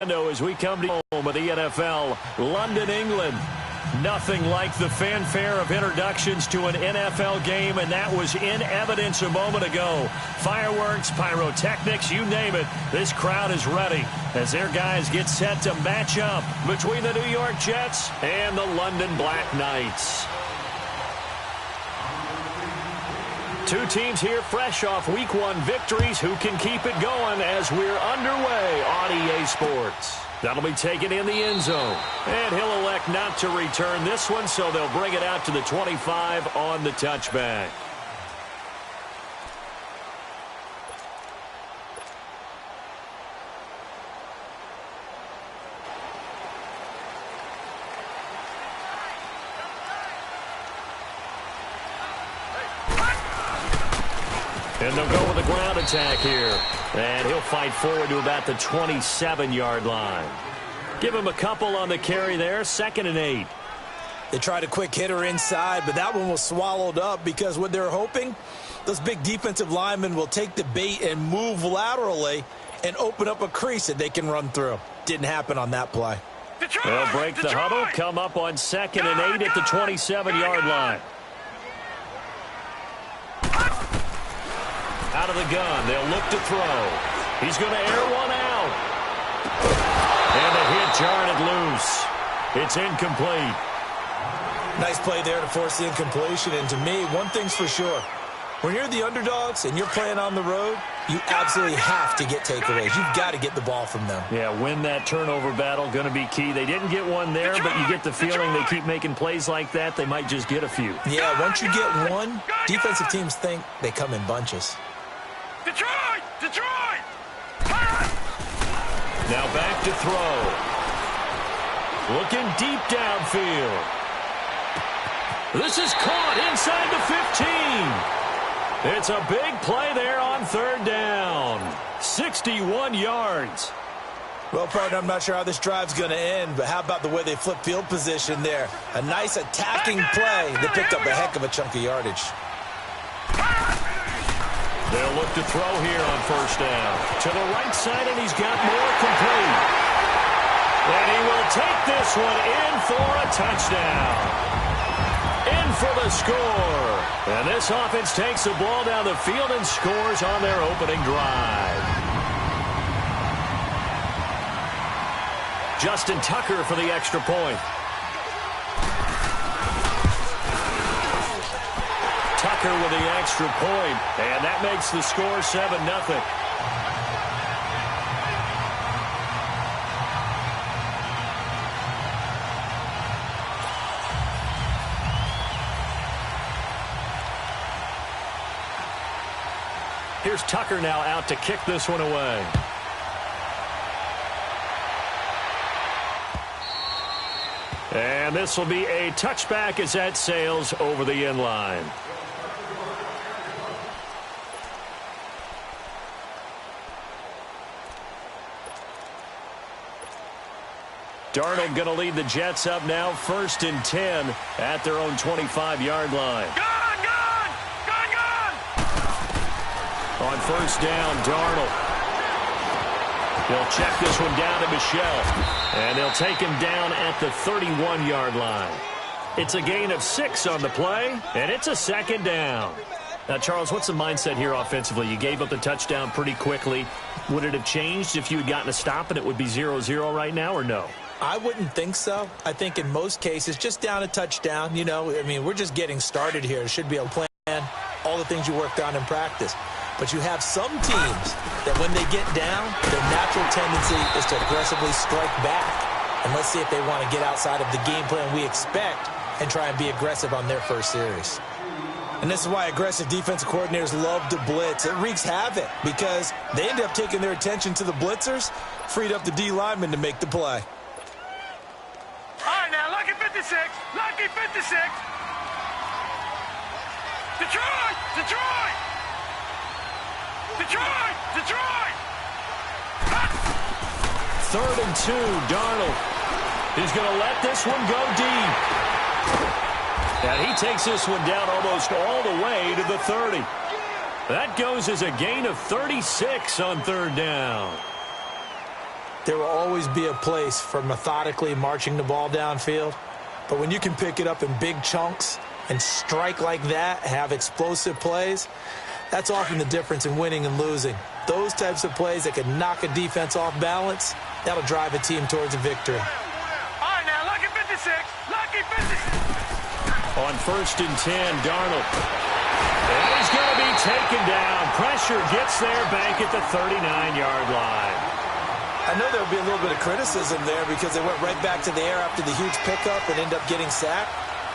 As we come to home of the NFL, London, England. Nothing like the fanfare of introductions to an NFL game, and that was in evidence a moment ago. Fireworks, pyrotechnics, you name it. This crowd is ready as their guys get set to match up between the New York Jets and the London Black Knights. Two teams here fresh off Week 1 victories. Who can keep it going as we're underway on EA Sports? That'll be taken in the end zone. And he'll elect not to return this one, so they'll bring it out to the 25 on the touchback. And they'll go with a ground attack here. And he'll fight forward to about the 27-yard line. Give him a couple on the carry there. 2nd and 8. They tried a quick hitter inside, but that one was swallowed up because what they're hoping, those big defensive linemen will take the bait and move laterally and open up a crease that they can run through. Didn't happen on that play. They'll break the huddle, come up on 2nd and 8 at the 27-yard line. Out of the gun, they'll look to throw. He's going to air one out. And the hit jarred loose. It's incomplete. Nice play there to force the incompletion. And to me, one thing's for sure. When you're the underdogs and you're playing on the road, you absolutely have to get takeaways. You've got to get the ball from them. Yeah, win that turnover battle, going to be key. They didn't get one there, but you get the feeling they keep making plays like that, they might just get a few. Yeah, once you get one, defensive teams think they come in bunches. Detroit! Detroit! Now back to throw. Looking deep downfield. This is caught inside the 15. It's a big play there on 3rd down. 61 yards. Well, partner, I'm not sure how this drive's going to end, but how about the way they flip field position there? A nice attacking play that picked up a heck of a chunk of yardage. They'll look to throw here on 1st down. To the right side, and he's got more complete. And he will take this one in for a touchdown. In for the score. And this offense takes the ball down the field and scores on their opening drive. Justin Tucker for the extra point. Tucker with the extra point, and that makes the score 7-0. Here's Tucker now out to kick this one away. And this will be a touchback as that sails over the end line. Darnold going to lead the Jets up now, 1st and 10 at their own 25-yard line. Gone! On 1st down, Darnold. He'll check this one down to Michel. And they'll take him down at the 31-yard line. It's a gain of 6 on the play, and it's a 2nd down. Now, Charles, what's the mindset here offensively? You gave up the touchdown pretty quickly. Would it have changed if you had gotten a stop and it would be 0-0 right now, or no? I wouldn't think so. I think in most cases, just down a touchdown, you know, I mean, we're just getting started here. It should be a plan, all the things you worked on in practice. But you have some teams that when they get down, their natural tendency is to aggressively strike back. And let's see if they want to get outside of the game plan we expect and try and be aggressive on their first series. And this is why aggressive defensive coordinators love to blitz. It wreaks havoc because they end up taking their attention to the blitzers, freed up the D linemen to make the play. All right, now, lucky 56. Lucky 56. Detroit! Detroit! Detroit! Detroit! 3rd and 2, Darnold. He's going to let this one go deep. And he takes this one down almost all the way to the 30. That goes as a gain of 36 on 3rd down. there will always be a place for methodically marching the ball downfield. But when you can pick it up in big chunks and strike like that, have explosive plays, that's often the difference in winning and losing. Those types of plays that can knock a defense off balance, that'll drive a team towards a victory. All right, now, lucky 56. Lucky 56. On 1st and 10, Darnold. And he's going to be taken down. Pressure gets there back at the 39-yard line. I know there'll be a little bit of criticism there because they went right back to the air after the huge pickup and end up getting sacked.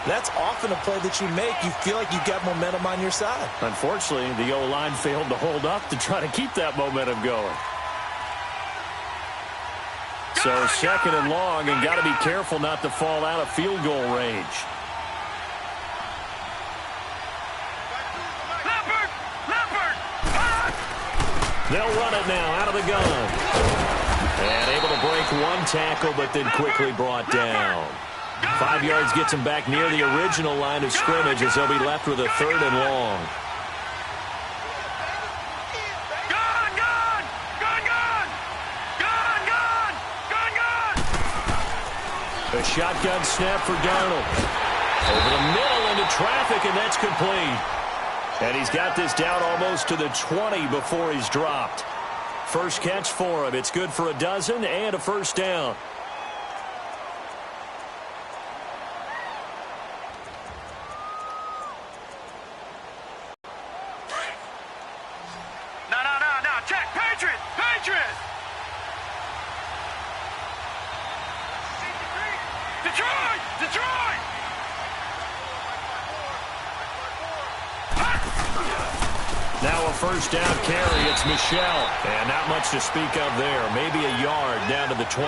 That's often a play that you make. You feel like you've got momentum on your side. Unfortunately, the O-line failed to hold up to try to keep that momentum going. So 2nd and long, and got to be careful not to fall out of field goal range. They'll run it now out of the gun. And able to break one tackle, but then quickly brought down. 5 yards gets him back near the original line of scrimmage as they'll be left with a 3rd and long. A shotgun snap for Darnold. Over the middle into traffic, and that's complete. And he's got this down almost to the 20 before he's dropped. First catch for him. It's good for a dozen and a first down. No. Check. Patriot. Detroit. Now a first down carry. It's Michelle. And not much to speak of there. Maybe a yard down to the 20.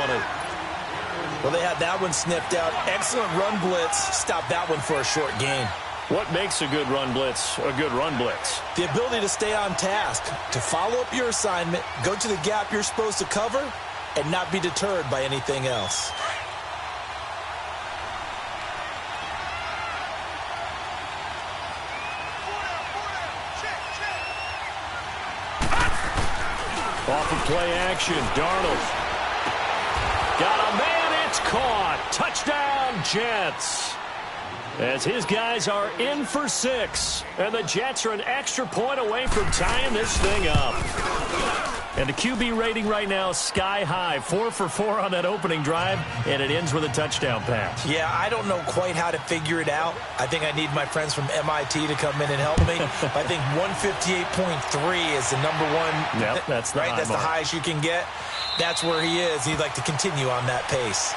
Well, they had that one snipped out. Excellent run blitz. Stop that one for a short gain. What makes a good run blitz a good run blitz? The ability to stay on task, to follow up your assignment, go to the gap you're supposed to cover, and not be deterred by anything else. Off of play action, Darnold. Got a man, it's caught. Touchdown, Jets. As his guys are in for 6. And the Jets are an extra point away from tying this thing up. And the QB rating right now is sky high. 4 for 4 on that opening drive, and it ends with a touchdown pass. Yeah, I don't know quite how to figure it out. I think I need my friends from MIT to come in and help me. I think 158.3 is the number one. Yep, that's the right. high That's mark. the highest you can get. That's where he is. He'd like to continue on that pace.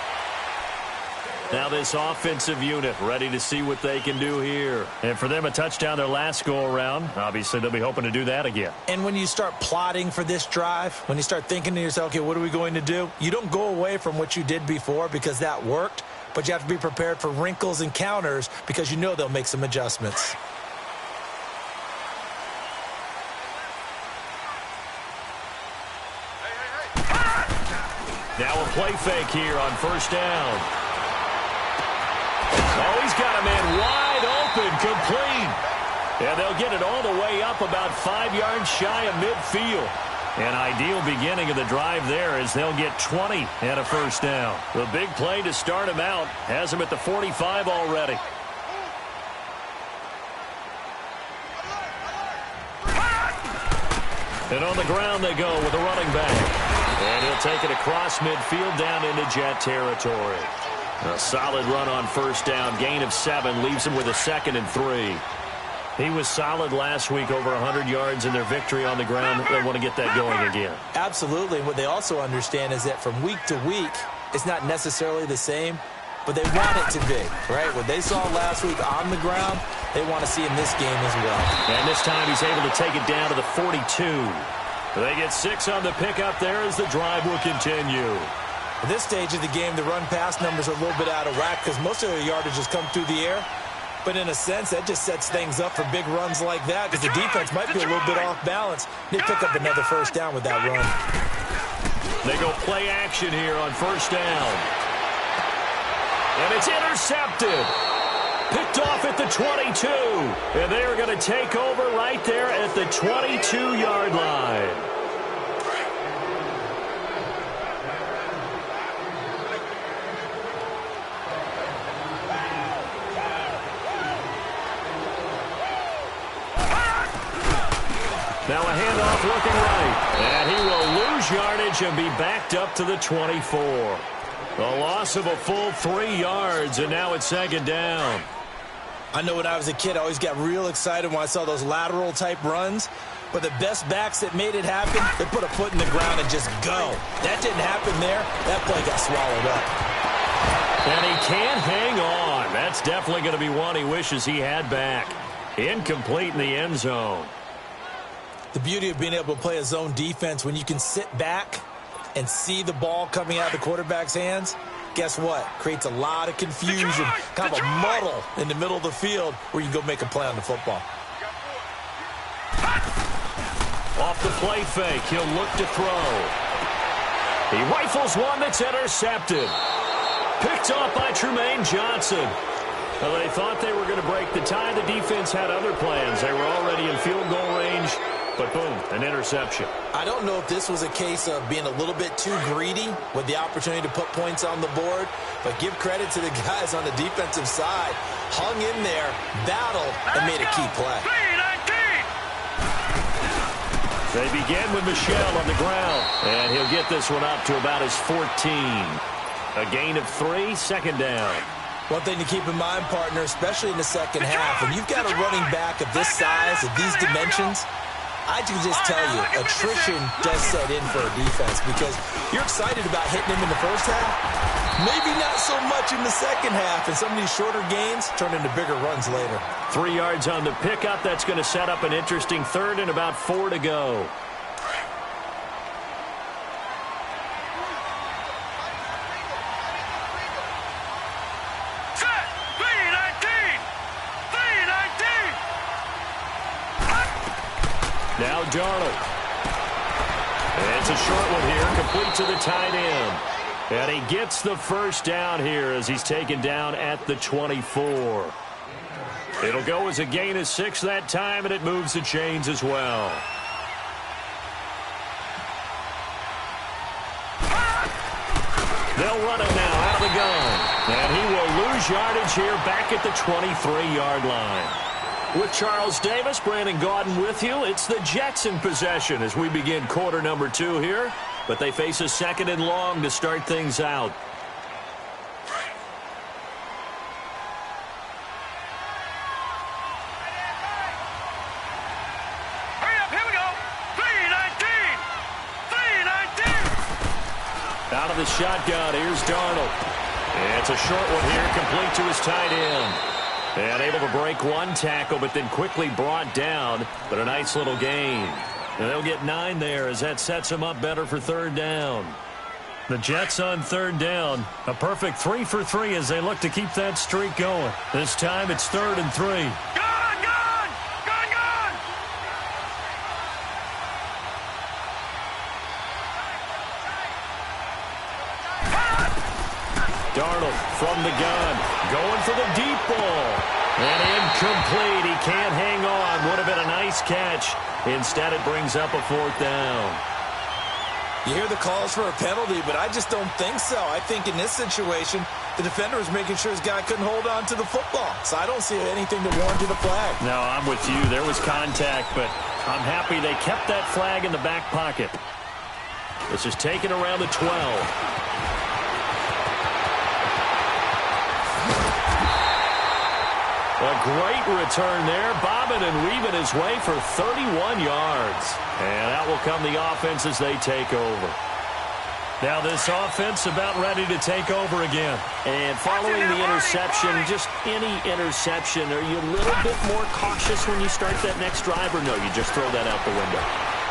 Now this offensive unit ready to see what they can do here. And for them, a touchdown their last go-around. Obviously, they'll be hoping to do that again. And when you start plotting for this drive, when you start thinking to yourself, okay, what are we going to do? You don't go away from what you did before because that worked, but you have to be prepared for wrinkles and counters because you know they'll make some adjustments. Now a play fake here on first down. Oh, he's got a man wide open, complete. And they'll get it all the way up about 5 yards shy of midfield. An ideal beginning of the drive there as they'll get 20 and a first down. The big play to start him out has him at the 45 already. And on the ground they go with a running back. And he'll take it across midfield down into Jet territory. A solid run on first down. Gain of 7 leaves him with a 2nd and 3. He was solid last week, over 100 yards in their victory on the ground. They want to get that going again. Absolutely. What they also understand is that from week to week, it's not necessarily the same, but they want it to be, right? What they saw last week on the ground, they want to see in this game as well. And this time he's able to take it down to the 42. They get 6 on the pickup there as the drive will continue. At this stage of the game, the run-pass numbers are a little bit out of whack because most of their yardage has come through the air. But in a sense, that just sets things up for big runs like that because the defense might be a little bit off balance. They pick up another first down with that run. They go play action here on first down. And it's intercepted. Picked off at the 22. And they are going to take over right there at the 22-yard line. Now a handoff looking right. And he will lose yardage and be backed up to the 24. A loss of a full 3 yards, and now it's second down. I know when I was a kid, I always got real excited when I saw those lateral-type runs. But the best backs that made it happen, they put a foot in the ground and just go. That didn't happen there. That play got swallowed up. And he can't hang on. That's definitely going to be one he wishes he had back. Incomplete in the end zone. The beauty of being able to play a zone defense when you can sit back and see the ball coming out of the quarterback's hands, guess what? Creates a lot of confusion, kind of a muddle in the middle of the field where you can go make a play on the football. Off the play fake, he'll look to throw. He rifles one that's intercepted. Picked off by Trumaine Johnson. Well, they thought they were going to break the tie. The defense had other plans. They were already in field goal range. But boom, an interception. I don't know if this was a case of being a little bit too greedy with the opportunity to put points on the board, but give credit to the guys on the defensive side. Hung in there, battled, and made a key play. They begin with Michel on the ground, and he'll get this one up to about his 14. A gain of 3, second down. One thing to keep in mind, partner, especially in the second half, when you've got a running back of this size, of these dimensions, I can just tell you, attrition does set in for a defense because you're excited about hitting him in the first half. Maybe not so much in the second half, and some of these shorter gains turn into bigger runs later. 3 yards on the pickup. That's going to set up an interesting third and about 4 to go. Now Darnold. It's a short one here, complete to the tight end. And he gets the first down here as he's taken down at the 24. It'll go as a gain of 6 that time, and it moves the chains as well. They'll run it now out of the gun. And he will lose yardage here back at the 23-yard line. With Charles Davis, Brandon Gaudin with you. It's the Jets in possession as we begin quarter number 2 here. But they face a second and long to start things out. Hurry up, here we go. 3-19. Out of the shotgun, here's Darnold. It's a short one here, complete to his tight end. And able to break one tackle, but then quickly brought down. But a nice little gain. And they'll get 9 there as that sets them up better for third down. The Jets on third down. A perfect 3 for 3 as they look to keep that streak going. This time it's 3rd and 3. Gone! Darnold from the gun. Going for the deep ball. And incomplete. He can't hang on. Would have been a nice catch. Instead, it brings up a 4th down. You hear the calls for a penalty, but I just don't think so. I think in this situation, the defender was making sure his guy couldn't hold on to the football. So I don't see anything to warrant a flag. No, I'm with you. There was contact, but I'm happy they kept that flag in the back pocket. This is taken around the 12. A great return there, bobbing and weaving his way for 31 yards. And that will come the offense as they take over. Now this offense about ready to take over again. And following the interception, just any interception, are you a little bit more cautious when you start that next drive, or no, you just throw that out the window?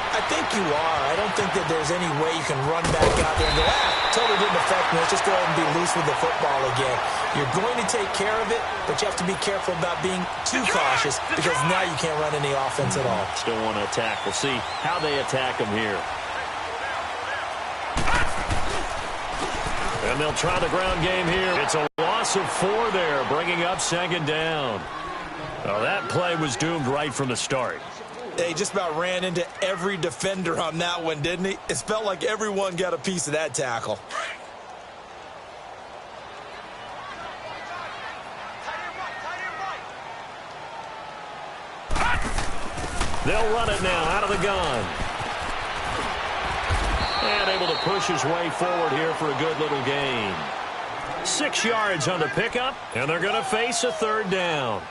I think you are. I don't think that there's any way you can run back out there and go, totally didn't affect me. Let's just go ahead and be loose with the football again. You're going to take care of it, but you have to be careful about being too cautious because now you can't run any offense at all. Still want to attack. We'll see how they attack them here. And they'll try the ground game here. It's a loss of 4 there, bringing up second down. Well, that play was doomed right from the start. He just about ran into every defender on that one, didn't he? It felt like everyone got a piece of that tackle. They'll run it now out of the gun. And able to push his way forward here for a good little gain. 6 yards on the pickup, and they're going to face a third down.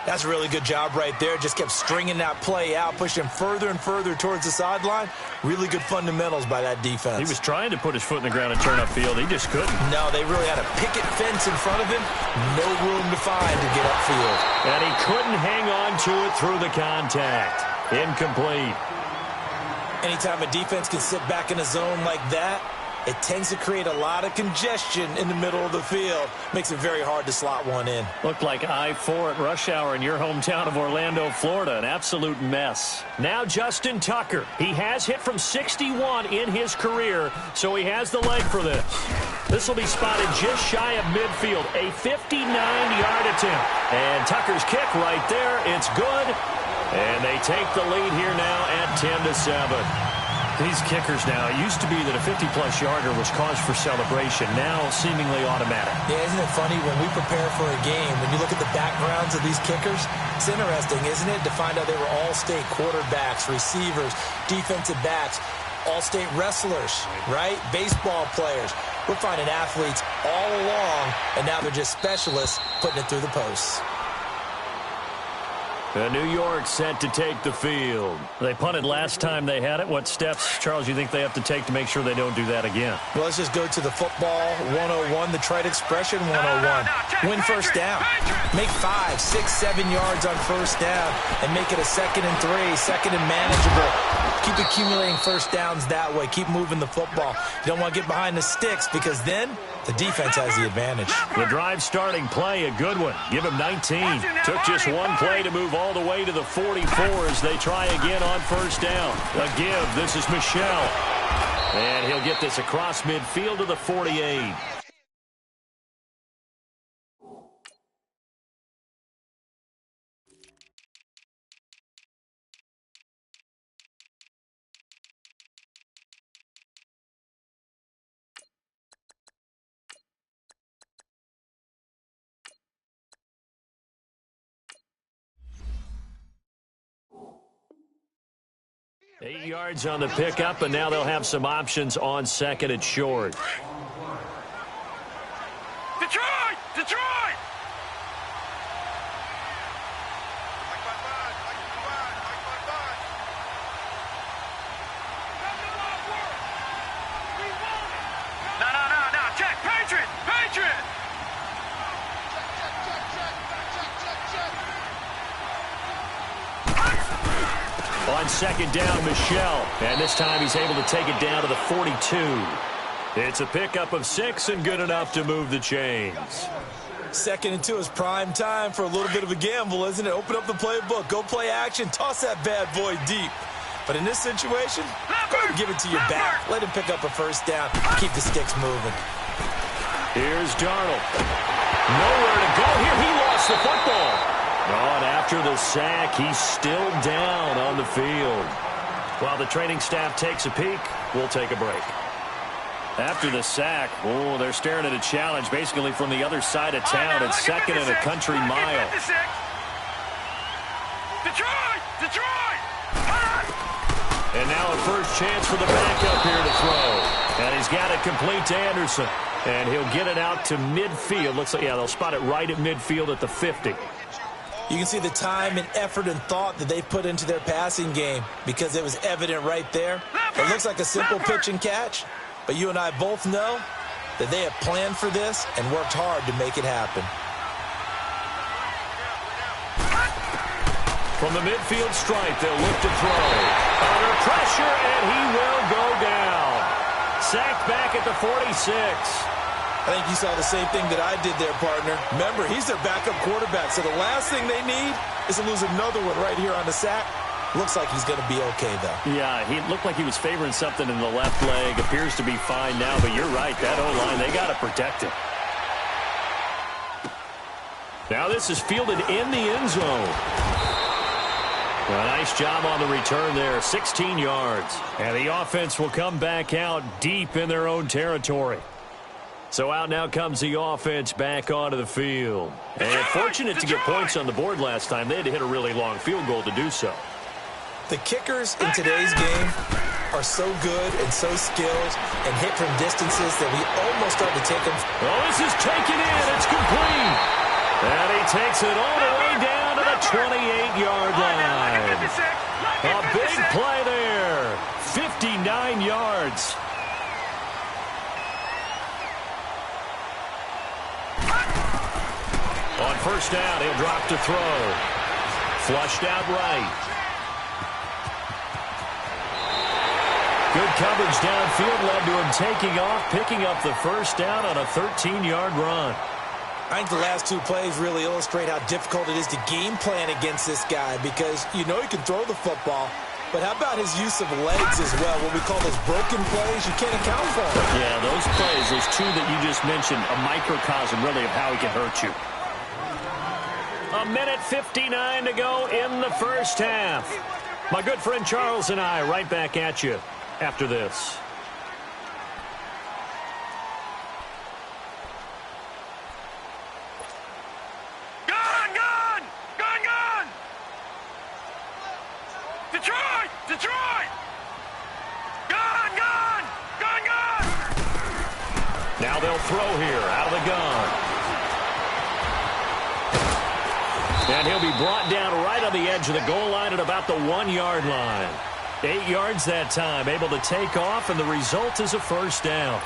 That's a really good job right there. Just kept stringing that play out, pushing him further and further towards the sideline. Really good fundamentals by that defense. He was trying to put his foot in the ground and turn upfield. He just couldn't. No, they really had a picket fence in front of him. No room to find to get upfield. And he couldn't hang on to it through the contact. Incomplete. Anytime a defense can sit back in a zone like that, it tends to create a lot of congestion in the middle of the field. Makes it very hard to slot one in. Looked like I-4 at rush hour in your hometown of Orlando, Florida. An absolute mess. Now Justin Tucker. He has hit from 61 in his career, so he has the leg for this. This will be spotted just shy of midfield. A 59-yard attempt. And Tucker's kick right there. It's good. And they take the lead here now at 10-7. These kickers now, it used to be that a 50-plus yarder was cause for celebration. Now seemingly automatic. Yeah, isn't it funny when we prepare for a game, when you look at the backgrounds of these kickers, it's interesting, isn't it, to find out they were all-state quarterbacks, receivers, defensive backs, all-state wrestlers, right? Baseball players. We're finding athletes all along, and now they're just specialists putting it through the posts. New York set to take the field. They punted last time they had it. What steps, Charles, you think they have to take to make sure they don't do that again? Well, let's just go to the football 101, the trite expression 101. Win first down. Make 5, 6, 7 yards on first down and make it a 2nd and 3, second and manageable. Keep accumulating first downs that way. Keep moving the football. You don't want to get behind the sticks because then the defense has the advantage. The drive starting play, a good one. Give him 19. Took just one play to move all the way to the 44 as they try again on first down. A give. This is Michel. And he'll get this across midfield to the 48. Eight yards on the pickup, and now they'll have some options on second and short. Detroit! Detroit! No. Check. Patriot! Patriot! On second down, Michel. And this time he's able to take it down to the 42. It's a pickup of 6 and good enough to move the chains. 2nd and 2 is prime time for a little bit of a gamble, isn't it? Open up the playbook. Go play action. Toss that bad boy deep. But in this situation, go ahead and give it to your back. Let him pick up a first down. Keep the sticks moving. Here's Darnold. Nowhere to go here. He lost the football. And after the sack, he's still down on the field. While the training staff takes a peek, we'll take a break. After the sack, they're staring at a challenge basically from the other side of town. It's 2nd and a country mile. Detroit! And now a first chance for the backup here to throw. And he's got it complete to Anderson. And he'll get it out to midfield. Looks like, they'll spot it right at midfield at the 50. You can see the time and effort and thought that they put into their passing game because it was evident right there. It looks like a simple pitch and catch, but you and I both know that they have planned for this and worked hard to make it happen. From the midfield stripe, they'll look to throw. Under pressure, and he will go down. Sacked back at the 46. I think you saw the same thing that I did there, partner. Remember, he's their backup quarterback, so the last thing they need is to lose another one right here on the sack. Looks like he's going to be okay, though. Yeah, he looked like he was favoring something in the left leg. Appears to be fine now, but you're right. That O-line, they got to protect him. Now this is fielded in the end zone. A nice job on the return there, 16 yards. And the offense will come back out deep in their own territory. So out now comes the offense back onto the field. And fortunate to get points on the board last time. They had to hit a really long field goal to do so. The kickers in today's game are so good and so skilled and hit from distances that we almost start to take them. Oh, this is taken in. It's complete. And he takes it all the way down to the 28-yard line. A big play there. 59 yards. On first down, he'll drop to throw. Flushed out right. Good coverage downfield led to him taking off, picking up the first down on a 13-yard run. I think the last two plays really illustrate how difficult it is to game plan against this guy because you know he can throw the football, but how about his use of legs as well? What we call those broken plays, you can't account for them. Yeah, those plays, those two that you just mentioned, a microcosm really of how he can hurt you. A minute 59 to go in the first half. My good friend Charles and I right back at you after this. Gun! Detroit! Gun! Now they'll throw here out of the gun. And he'll be brought down right on the edge of the goal line at about the 1-yard line. 8 yards that time, able to take off, and the result is a first down.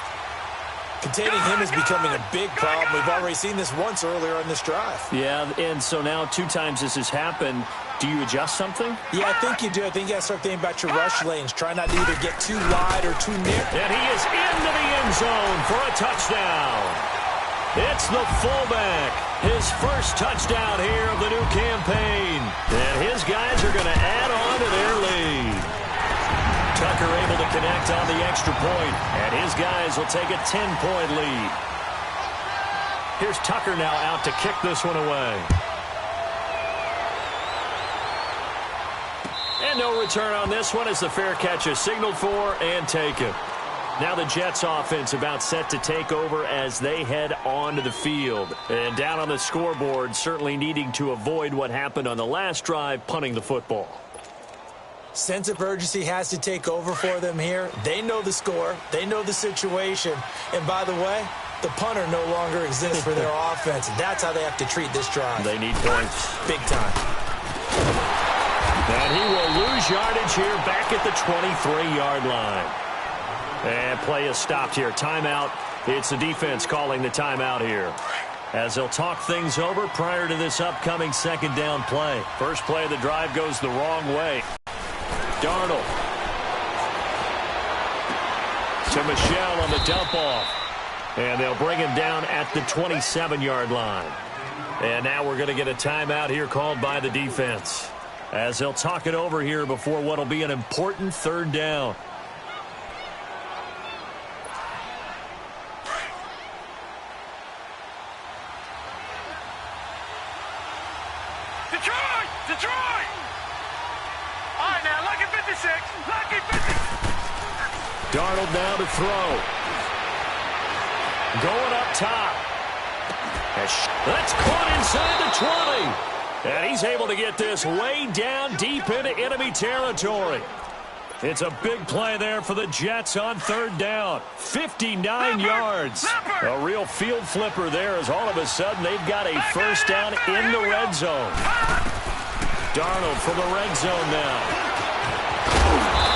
Containing him is becoming a big problem. We've already seen this once earlier in this drive. Yeah, and so now 2 times this has happened. Do you adjust something? Yeah, I think you do. I think you got to start thinking about your rush lanes. Try not to either get too wide or too near. And he is into the end zone for a touchdown. It's the fullback. His first touchdown here of the new campaign. And his guys are going to add on to their lead. Tucker able to connect on the extra point, and his guys will take a 10-point lead. Here's Tucker now out to kick this one away. And no return on this one as the fair catch is signaled for and taken. Now the Jets offense about set to take over as they head onto the field. And down on the scoreboard, certainly needing to avoid what happened on the last drive, punting the football. Sense of urgency has to take over for them here. They know the score. They know the situation. And by the way, the punter no longer exists for their offense. That's how they have to treat this drive. They need points. Big time. And he will lose yardage here back at the 23-yard line. And play is stopped here. Timeout. It's the defense calling the timeout here, as they'll talk things over prior to this upcoming second down play. First play of the drive goes the wrong way. Darnold to Michelle on the dump off. And they'll bring him down at the 27-yard line. And now we're going to get a timeout here called by the defense, as they'll talk it over here before what will be an important third down. Detroit! All right, now, lucky 56. Lucky 50. Darnold now to throw. Going up top. That's caught inside the 20. And he's able to get this way down deep into enemy territory. It's a big play there for the Jets on third down. 59 yards. A real field flipper there, as all of a sudden they've got a first down in the red zone. Darnold from the red zone now.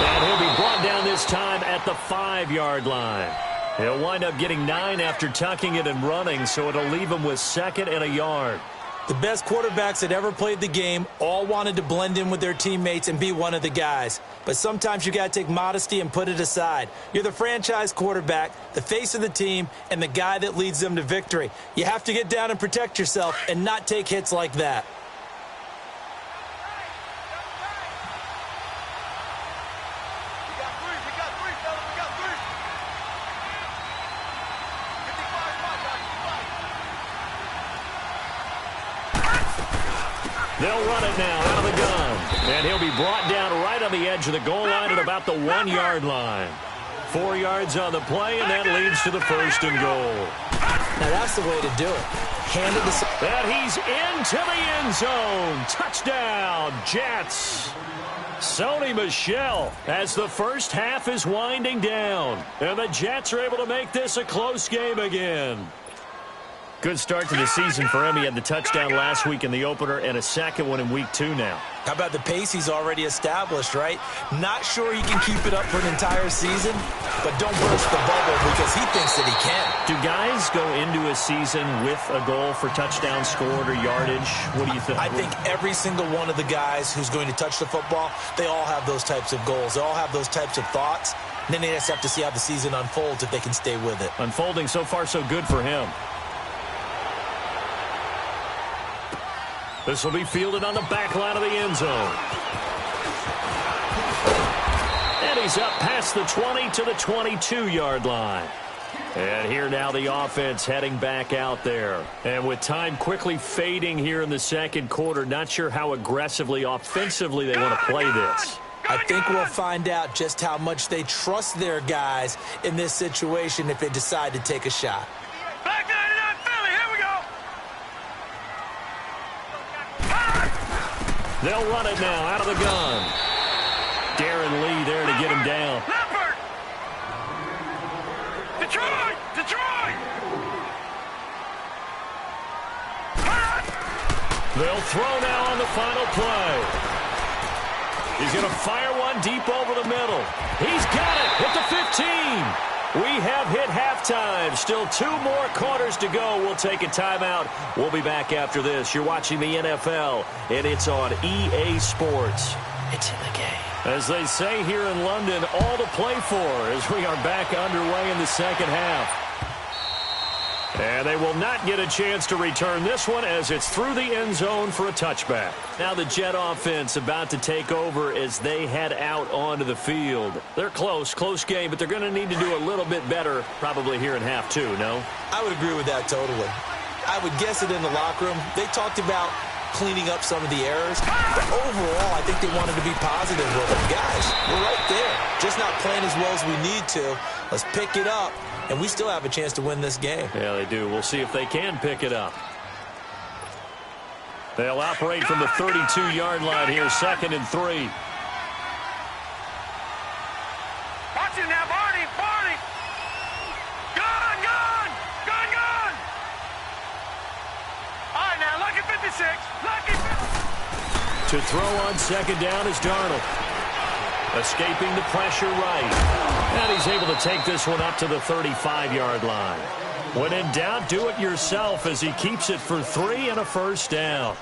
And he'll be brought down this time at the 5-yard line. He'll wind up getting 9 after tucking it and running, so it'll leave him with 2nd and a yard. The best quarterbacks that ever played the game all wanted to blend in with their teammates and be one of the guys. But sometimes you got to take modesty and put it aside. You're the franchise quarterback, the face of the team, and the guy that leads them to victory. You have to get down and protect yourself and not take hits like that. They'll run it now out of the gun. And he'll be brought down right on the edge of the goal line at about the 1-yard line. 4 yards on the play, and that leads to the 1st and goal. Now that's the way to do it. Hand it to... And he's into the end zone. Touchdown, Jets. Sony Michel as the first half is winding down. And the Jets are able to make this a close game again. Good start to the season for him. He had the touchdown last week in the opener and a second one in week 2 now. How about the pace he's already established, right? Not sure he can keep it up for an entire season, but don't burst the bubble because he thinks that he can. Do guys go into a season with a goal for touchdown scored or yardage? What do you think? I think every single one of the guys who's going to touch the football, they all have those types of goals. They all have those types of thoughts. And then they just have to see how the season unfolds if they can stay with it. Unfolding so far so good for him. This will be fielded on the back line of the end zone. And he's up past the 20 to the 22-yard line. And here now the offense heading back out there. And with time quickly fading here in the second quarter, not sure how aggressively, offensively they want to play this. I think we'll find out just how much they trust their guys in this situation if they decide to take a shot. Back 99 Philly, here we go. They'll run it now out of the gun. Darren Lee there to get him down. Leopard. Detroit. Detroit. They'll throw now on the final play. He's going to fire one deep over the middle. He's got it at the 15. We have hit halftime. Still 2 more quarters to go. We'll take a timeout. We'll be back after this. You're watching the NFL, and it's on EA Sports. It's in the game. As they say here in London, all to play for as we are back underway in the second half. And they will not get a chance to return this one as it's through the end zone for a touchback. Now the Jet offense about to take over as they head out onto the field. They're close game, but they're going to need to do a little bit better probably here in half 2, no? I would agree with that totally. I would guess it in the locker room. They talked about cleaning up some of the errors, but overall I think they wanted to be positive with them. Guys, we're right there. Just not playing as well as we need to. Let's pick it up. And we still have a chance to win this game. Yeah, they do. We'll see if they can pick it up. They'll operate from the 32-yard line here, 2nd and 3. Watch it now, Barney. Barney. Gun. All right, now, lucky 56. Lucky 56. To throw on 2nd down is Darnold. Escaping the pressure right. And he's able to take this one up to the 35-yard line. When in doubt, do it yourself as he keeps it for 3 and a first down.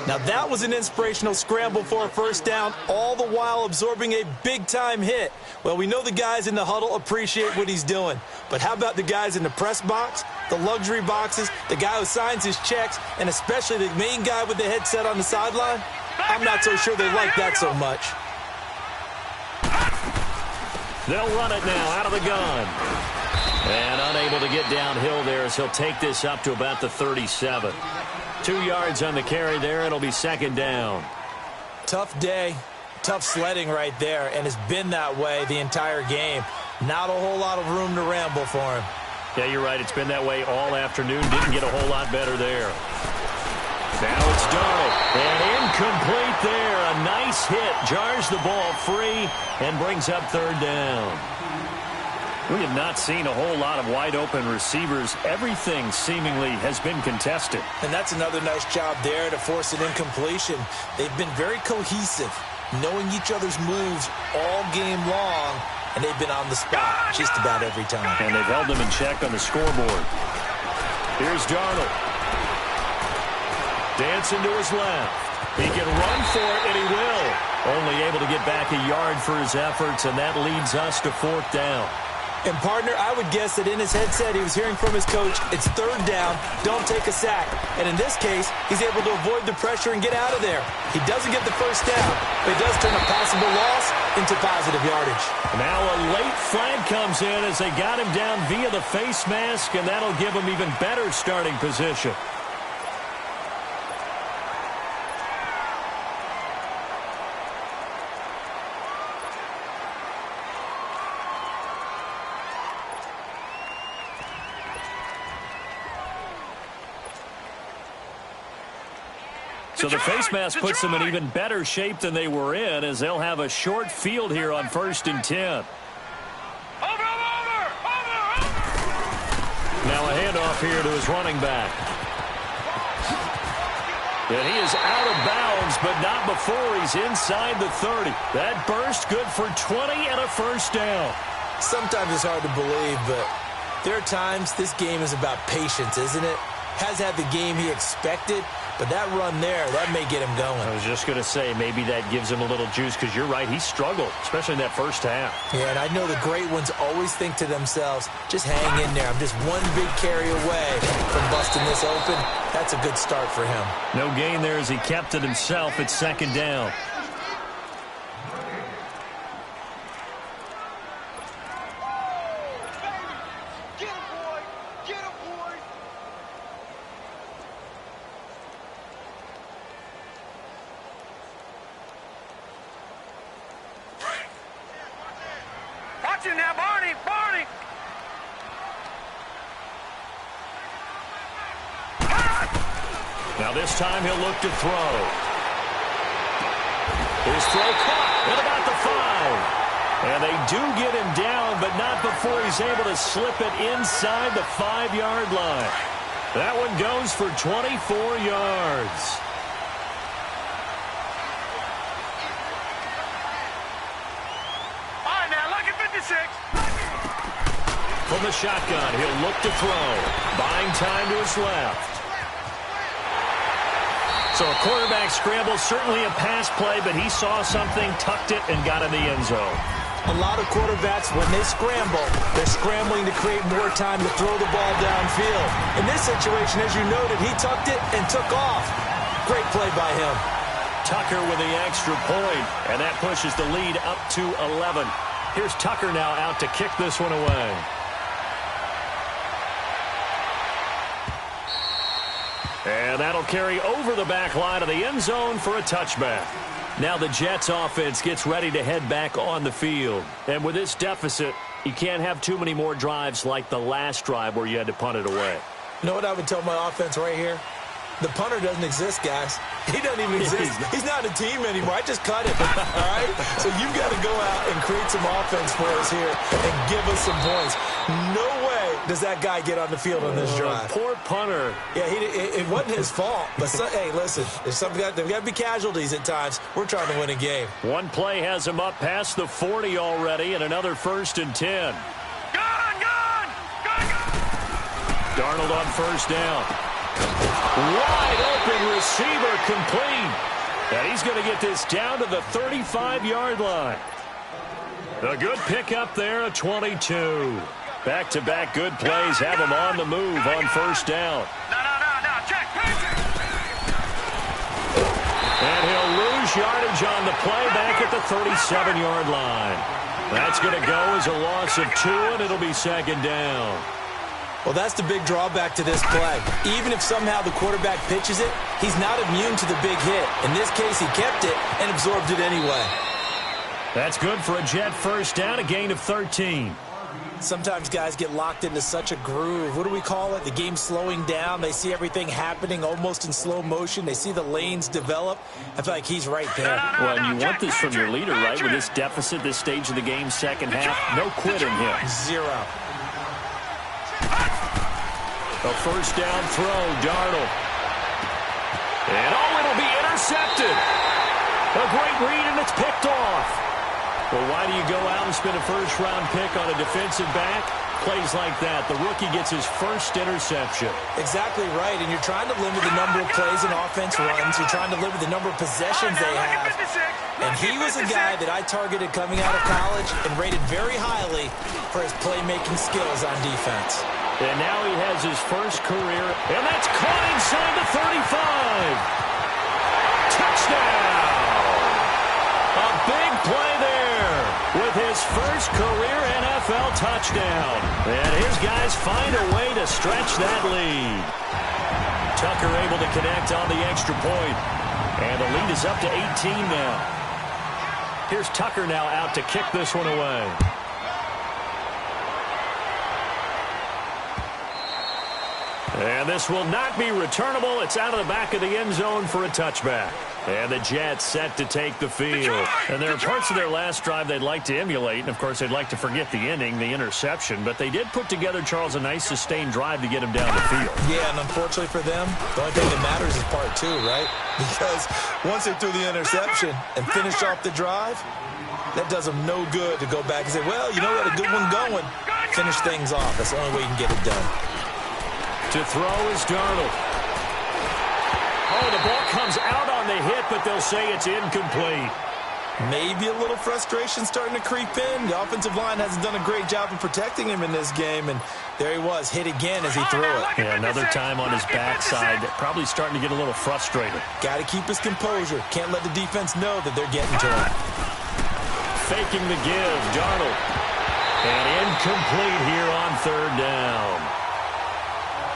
Now that was an inspirational scramble for a first down, all the while absorbing a big-time hit. Well, we know the guys in the huddle appreciate what he's doing. But how about the guys in the press box, the luxury boxes, the guy who signs his checks, and especially the main guy with the headset on the sideline? I'm not so sure they like that so much. They'll run it now out of the gun. And unable to get downhill there as he'll take this up to about the 37. 2 yards on the carry there. It'll be 2nd down. Tough day, tough sledding right there, and it's been that way the entire game. Not a whole lot of room to ramble for him. Yeah, you're right. It's been that way all afternoon. Didn't get a whole lot better there. Now it's Darnold. And incomplete there. A nice hit. Jars the ball free and brings up 3rd down. We have not seen a whole lot of wide-open receivers. Everything seemingly has been contested. And that's another nice job there to force an incompletion. They've been very cohesive, knowing each other's moves all game long, and they've been on the spot just about every time. And they've held them in check on the scoreboard. Here's Darnold. Dancing to his left. He can run for it, and he will. Only able to get back a yard for his efforts, and that leads us to 4th down. And, partner, I would guess that in his headset he was hearing from his coach, it's 3rd down, don't take a sack. And in this case, he's able to avoid the pressure and get out of there. He doesn't get the first down, but he does turn a possible loss into positive yardage. Now a late flag comes in as they got him down via the face mask, and that'll give him even better starting position. So the face mask puts them in even better shape than they were in, as they'll have a short field here on 1st and 10. Now a handoff here to his running back. And he is out of bounds, but not before he's inside the 30. That burst good for 20 and a first down. Sometimes it's hard to believe, but there are times this game is about patience, isn't it? Has had the game he expected, but that run there, that may get him going. I was just going to say, maybe that gives him a little juice, because you're right, he struggled, especially in that first half. Yeah, and I know the great ones always think to themselves, just hang in there. I'm just one big carry away from busting this open. That's a good start for him. No gain there as he kept it himself at 2nd down. Now, Barney, Barney. Now this time he'll look to throw. His throw caught at about the 5. And they do get him down, but not before he's able to slip it inside the 5-yard line. That one goes for 24 yards. From the shotgun, he'll look to throw. Buying time to his left. So a quarterback scramble, certainly a pass play, but he saw something, tucked it, and got in the end zone. A lot of quarterbacks, when they scramble, they're scrambling to create more time to throw the ball downfield. In this situation, as you noted, he tucked it and took off. Great play by him. Tucker with the extra point, and that pushes the lead up to 11. Here's Tucker now out to kick this one away. And that'll carry over the back line of the end zone for a touchback. Now the Jets offense gets ready to head back on the field. And with this deficit, you can't have too many more drives like the last drive where you had to punt it away. You know what I would tell my offense right here? The punter doesn't exist, guys. He doesn't even exist. He's not a team anymore. I just cut him, all right? So you've got to go out and create some offense for us here and give us some points. No way does that guy get on the field on this drive. Poor punter. Yeah, it wasn't his fault. But, hey, listen, there's got to be casualties at times. We're trying to win a game. One play has him up past the 40 already, and another 1st and 10. Gone! Darnold on 1st down. Wide open receiver complete. And he's going to get this down to the 35-yard line. A good pickup there at 22. Back-to-back good plays have him on the move on 1st down. No, check. And he'll lose yardage on the play back at the 37-yard line. That's going to go as a loss of 2, and it'll be 2nd down. Well, that's the big drawback to this play. Even if somehow the quarterback pitches it, he's not immune to the big hit. In this case, he kept it and absorbed it anyway. That's good for a Jet 1st down, a gain of 13. Sometimes guys get locked into such a groove. What do we call it? The game slowing down. They see everything happening almost in slow motion. They see the lanes develop. I feel like he's right there. Well, and you want this from your leader, right? With this deficit, this stage of the game, 2nd half, no quitting him. 0. A 1st down throw, Darnold. And it'll be intercepted. A great read, and it's picked off. Well, why do you go out and spend a 1st-round pick on a defensive back? Plays like that. The rookie gets his 1st interception. Exactly right, and you're trying to limit the number of plays and offense runs. You're trying to limit the number of possessions they have. And he was a guy that I targeted coming out of college and rated very highly for his playmaking skills on defense. And now he has his 1st career, and that's caught inside the 35. Touchdown! A big play there with his 1st career NFL touchdown. And his guys find a way to stretch that lead. Tucker able to connect on the extra point. And the lead is up to 18 now. Here's Tucker now out to kick this one away. And this will not be returnable. It's out of the back of the end zone for a touchback. And the Jets set to take the field. And there are parts of their last drive they'd like to emulate. And, of course, they'd like to forget the ending, the interception. But they did put together, Charles, a nice sustained drive to get him down the field. Yeah, and unfortunately for them, the only thing that matters is part two, right? Because once they threw the interception and finished off the drive, that does them no good to go back and say, well, you know, we had a good one going. Finish things off. That's the only way you can get it done. To throw is Darnold. Oh, the ball comes out on the hit, but they'll say it's incomplete. Maybe a little frustration starting to creep in. The offensive line hasn't done a great job of protecting him in this game, and there he was, hit again as he threw it. Yeah, another time on his backside, probably starting to get a little frustrated. Got to keep his composure. Can't let the defense know that they're getting to him. Faking the give, Darnold. And incomplete here on third down.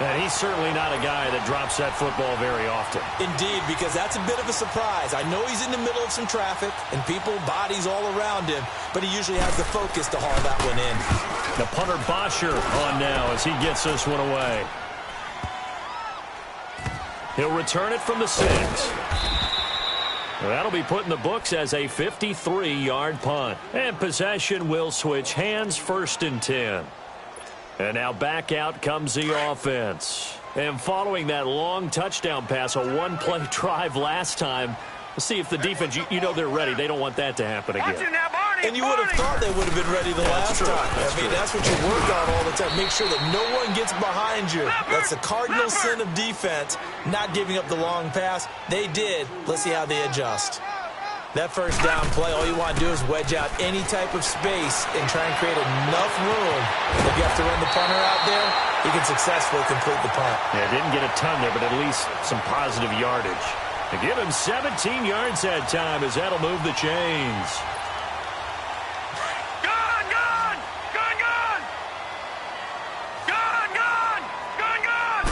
And he's certainly not a guy that drops that football very often. Indeed, because that's a bit of a surprise. I know he's in the middle of some traffic and people, bodies all around him, but he usually has the focus to haul that one in. The punter Bosher on now as he gets this one away. He'll return it from the 6. That'll be put in the books as a 53-yard punt. And possession will switch hands, 1st and 10. And now back out comes the offense. And following that long touchdown pass, a one-play drive last time, let's see if the defense, you know they're ready. They don't want that to happen again. And you would have thought they would have been ready the last time. I mean, that's what you work on all the time. Make sure that no one gets behind you. That's the cardinal sin of defense, not giving up the long pass. They did. Let's see how they adjust. That first down play, all you want to do is wedge out any type of space and try and create enough room. If you have to run the punter out there, he can successfully complete the punt. Yeah, didn't get a ton there, but at least some positive yardage. To give him 17 yards that time as that'll move the chains. Gone, gone! Gone, gone! Gone, gone! Gone, gone!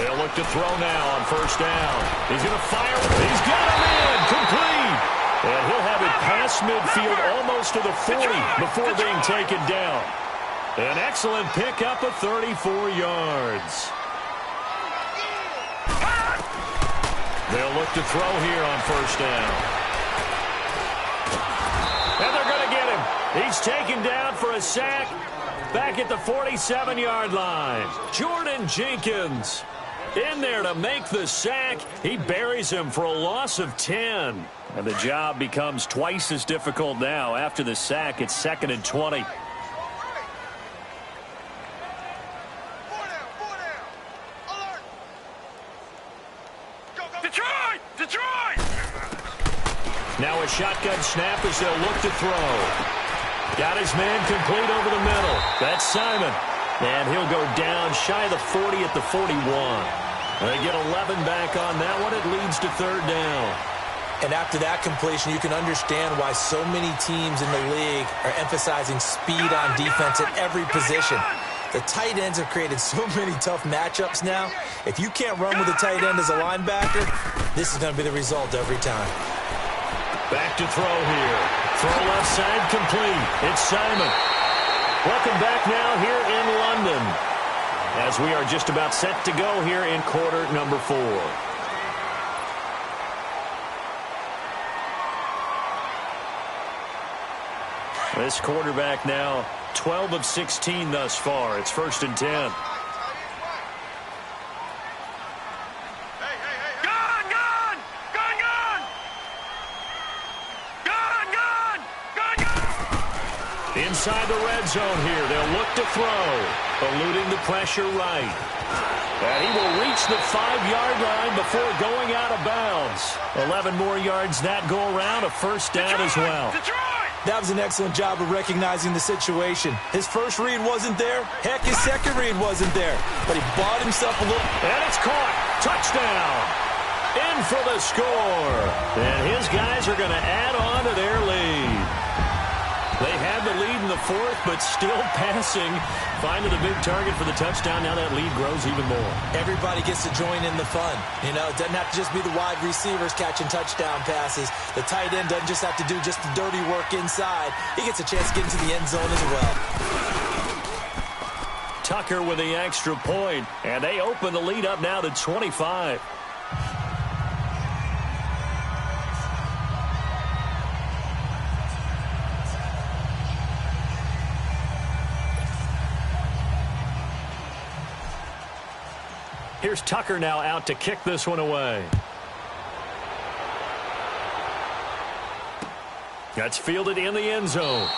They'll look to throw now on first down. He's going to fire. He's got him in. Complete. And he'll have it past midfield almost to the 40 before being taken down. An excellent pickup of 34 yards. They'll look to throw here on first down. And they're going to get him. He's taken down for a sack back at the 47-yard line. Jordan Jenkins in there to make the sack. He buries him for a loss of 10. And the job becomes twice as difficult now. After the sack, it's 2nd and 20. Detroit! Detroit! Now a shotgun snap as they'll look to throw. Got his man complete over the middle. That's Simon. And he'll go down shy of the 40 at the 41. They get 11 back on that one. It leads to third down. And after that completion, you can understand why so many teams in the league are emphasizing speed on defense at every position. The tight ends have created so many tough matchups now. If you can't run with a tight end as a linebacker, this is going to be the result every time. Back to throw here. Throw left side complete. It's Simon. Welcome back now here in London as we are just about set to go here in quarter number 4. This quarterback now 12 of 16 thus far. It's 1st and 10. Inside the red zone here. They'll look to throw. Eluding the pressure right. And he will reach the 5-yard line before going out of bounds. 11 more yards that go around. A first down as well. That was an excellent job of recognizing the situation. His first read wasn't there. Heck, his second read wasn't there. But he bought himself a little. And it's caught. Touchdown. In for the score. And his guys are going to add on to their lead. They had the lead in the 4th, but still passing. Finding the big target for the touchdown. Now that lead grows even more. Everybody gets to join in the fun. You know, it doesn't have to just be the wide receivers catching touchdown passes. The tight end doesn't just have to do just the dirty work inside. He gets a chance to get into the end zone as well. Tucker with the extra point, and they open the lead up now to 25. Here's Tucker now out to kick this one away. That's fielded in the end zone.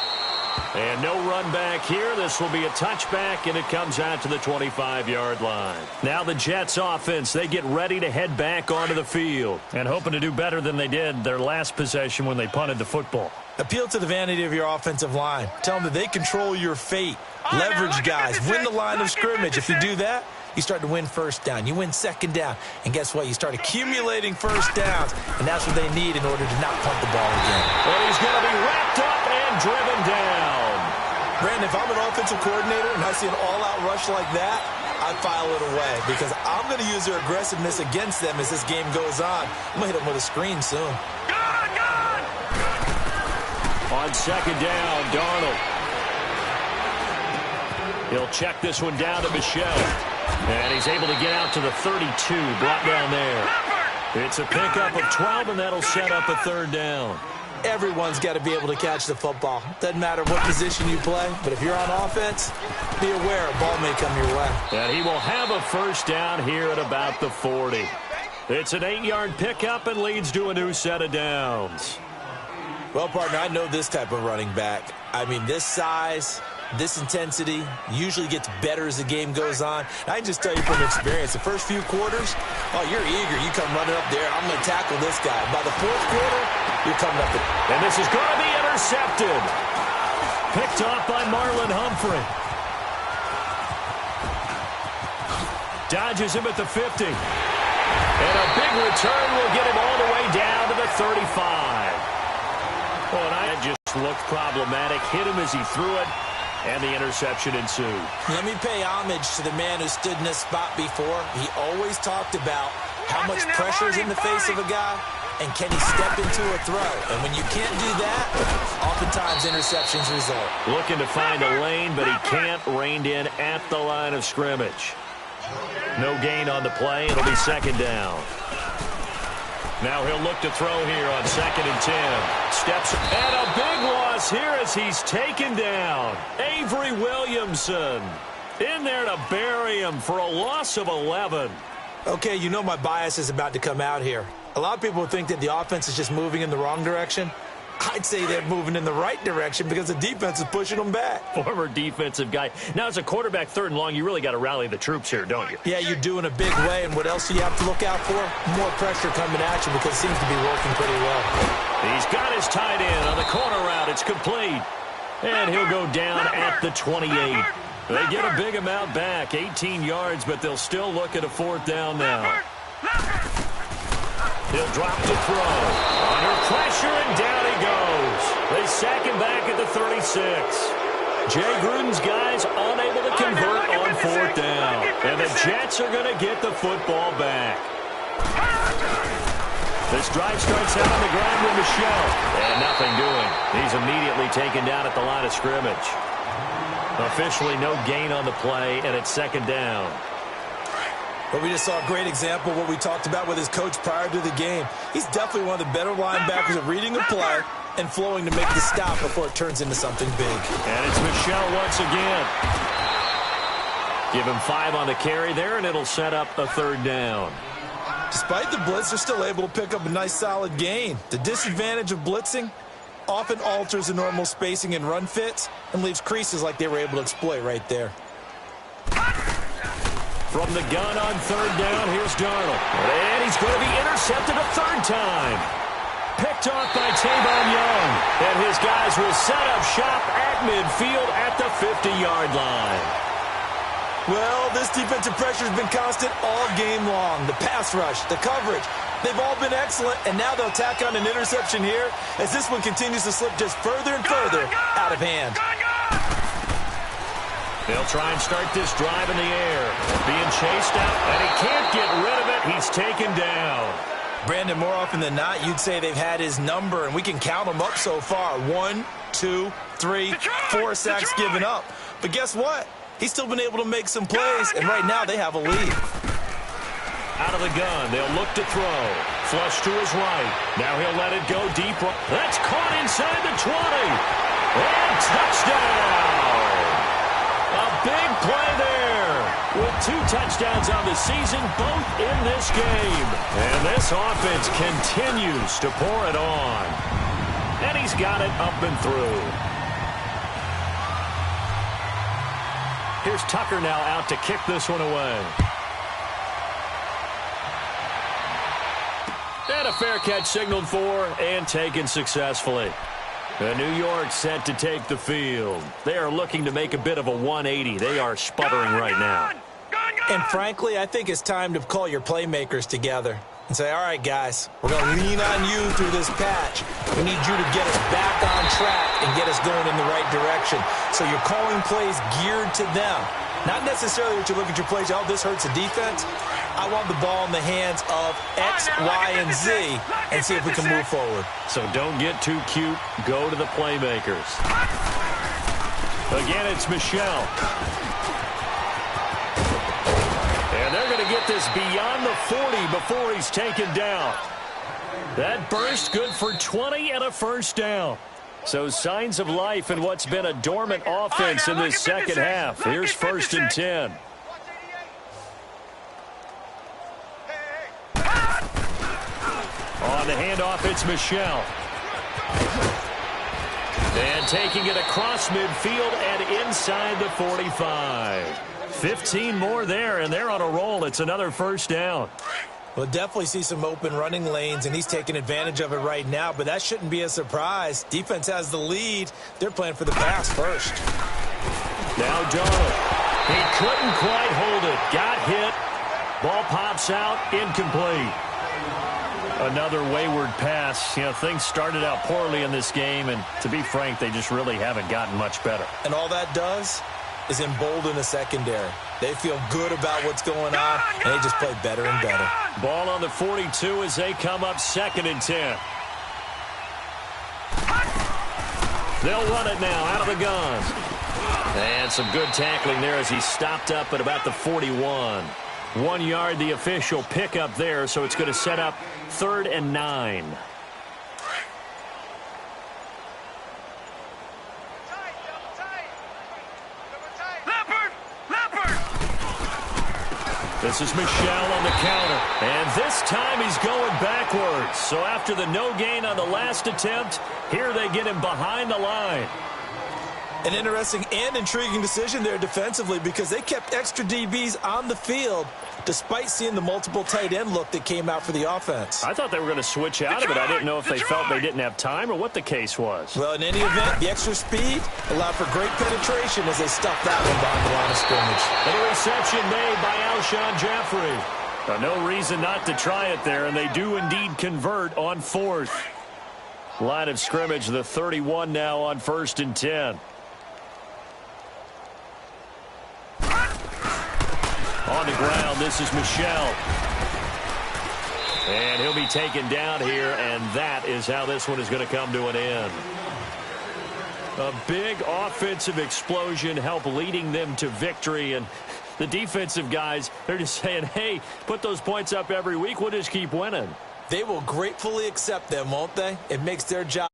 And no run back here. This will be a touchback, and it comes out to the 25-yard line. Now the Jets offense, they get ready to head back onto the field and hoping to do better than they did their last possession when they punted the football. Appeal to the vanity of your offensive line. Tell them that they control your fate. Leverage guys. Win the line of scrimmage. If you do that, you start to win first down. You win second down. And guess what? You start accumulating first downs. And that's what they need in order to not punt the ball again. Well, he's going to be wrapped up and driven down. Brandon, if I'm an offensive coordinator and I see an all-out rush like that, I file it away because I'm going to use their aggressiveness against them as this game goes on. I'm going to hit them with a screen soon. On second down, Darnold. He'll check this one down to Michelle. And he's able to get out to the 32, brought down there. It's a pickup of 12, and that'll set up a third down. Everyone's got to be able to catch the football. Doesn't matter what position you play, but if you're on offense, be aware a ball may come your way. And he will have a first down here at about the 40. It's an 8-yard pickup and leads to a new set of downs. Well, partner, I know this type of running back. I mean, this size, this intensity usually gets better as the game goes on. And I can just tell you from experience, the first few quarters, oh, you're eager. You come running up there. I'm going to tackle this guy. By the fourth quarter, you're coming up. And this is going to be intercepted. Picked off by Marlon Humphrey. Dodges him at the 50. And a big return will get him all the way down to the 35. Well, and I just looked problematic. Hit him as he threw it. And the interception ensued. Let me pay homage to the man who stood in this spot before. He always talked about how much pressure is in the face of a guy and can he step into a throw. And when you can't do that, oftentimes interceptions result. Looking to find a lane, but he can't. Reined in at the line of scrimmage. No gain on the play. It'll be second down. Now he'll look to throw here on 2nd and 10. Steps and a big loss here as he's taken down. Avery Williamson in there to bury him for a loss of 11. Okay, you know my bias is about to come out here. A lot of people think that the offense is just moving in the wrong direction. I'd say they're moving in the right direction because the defense is pushing them back. Former defensive guy. Now, as a quarterback, 3rd and long, you really got to rally the troops here, don't you? Yeah, you do in a big way. And what else do you have to look out for? More pressure coming at you because it seems to be working pretty well. He's got his tight end on the corner route. It's complete. And he'll go down at the 28. They get a big amount back, 18 yards, but they'll still look at a 4th down now. He'll drop to throw. Under pressure, and down he goes. They sack him back at the 36. Jay Gruden's guys unable to convert on 4th down. And the Jets are going to get the football back. This drive starts out on the ground with Michelle. And nothing doing. He's immediately taken down at the line of scrimmage. Officially no gain on the play, and it's 2nd down. But we just saw a great example of what we talked about with his coach prior to the game. He's definitely one of the better linebackers at reading a play and flowing to make the stop before it turns into something big. And it's Michelle once again. Give him 5 on the carry there, and it'll set up a 3rd down. Despite the blitz, they're still able to pick up a nice, solid gain. The disadvantage of blitzing often alters the normal spacing and run fits and leaves creases like they were able to exploit right there. From the gun on 3rd down, here's Darnold. And he's going to be intercepted a 3rd time. Picked off by Tavon Young. And his guys will set up shop at midfield at the 50-yard line. Well, this defensive pressure has been constant all game long. The pass rush, the coverage, they've all been excellent. And now they'll tack on an interception here as this one continues to slip just further and further out of hand. They'll try and start this drive in the air. Being chased out, and he can't get rid of it. He's taken down. Brandon, more often than not, you'd say they've had his number, and we can count them up so far. 1, 2, 3, 4 sacks given up. But guess what? he's still been able to make some plays, and right now they have a lead. Out of the gun, they'll look to throw. Flush to his right. Now he'll let it go deep. That's caught inside the 20. And touchdown! A big play there. With 2 touchdowns on the season, both in this game. And this offense continues to pour it on. And he's got it up and through. Here's Tucker now out to kick this one away. And a fair catch signaled for and taken successfully. And New York set to take the field. They are looking to make a bit of a 180. They are sputtering right now. And frankly, I think it's time to call your playmakers together and say, all right, guys, we're going to lean on you through this patch. We need you to get us back on track and get us going in the right direction. So you're calling plays geared to them. Not necessarily that you look at your plays, oh, this hurts the defense. I want the ball in the hands of X, Y, and Z and see if we can move forward. So don't get too cute. Go to the playmakers. Again, it's Michelle. And they're going to get this beyond the 40 before he's taken down. That burst good for 20 and a first down. So signs of life in what's been a dormant offense in this second half. Here's 1st and 10. On the handoff, it's Michelle. And taking it across midfield and inside the 45. 15 more there, and they're on a roll. It's another first down. We'll definitely see some open running lanes, and he's taking advantage of it right now, but that shouldn't be a surprise. Defense has the lead. They're playing for the pass first. Now Darnold. He couldn't quite hold it. Got hit. Ball pops out. Incomplete. Another wayward pass. You know, things started out poorly in this game, and to be frank, they just really haven't gotten much better. And all that does is embolden the secondary. They feel good about what's going on, and they just play better and better. Ball on the 42 as they come up 2nd and 10. They'll run it now out of the gun. And some good tackling there as he stopped up at about the 41. 1 yard, the official pickup there, so it's going to set up 3rd and 9. This is Michelle on the counter, and this time he's going backwards. So after the no gain on the last attempt, here they get him behind the line. An interesting and intriguing decision there defensively because they kept extra DBs on the field despite seeing the multiple tight end look that came out for the offense. I thought they were going to switch out of it. I didn't know if they felt they didn't have time or what the case was. Well, in any event, the extra speed allowed for great penetration as they stuffed that one behind the line of scrimmage. And a reception made by Alshon Jeffrey. No reason not to try it there, and they do indeed convert on 4th. Line of scrimmage, the 31 now on 1st and 10. On the ground, this is Michelle. And he'll be taken down here, and that is how this one is going to come to an end. A big offensive explosion helped leading them to victory, and the defensive guys, they're just saying, hey, put those points up every week, we'll just keep winning. They will gratefully accept them, won't they? It makes their job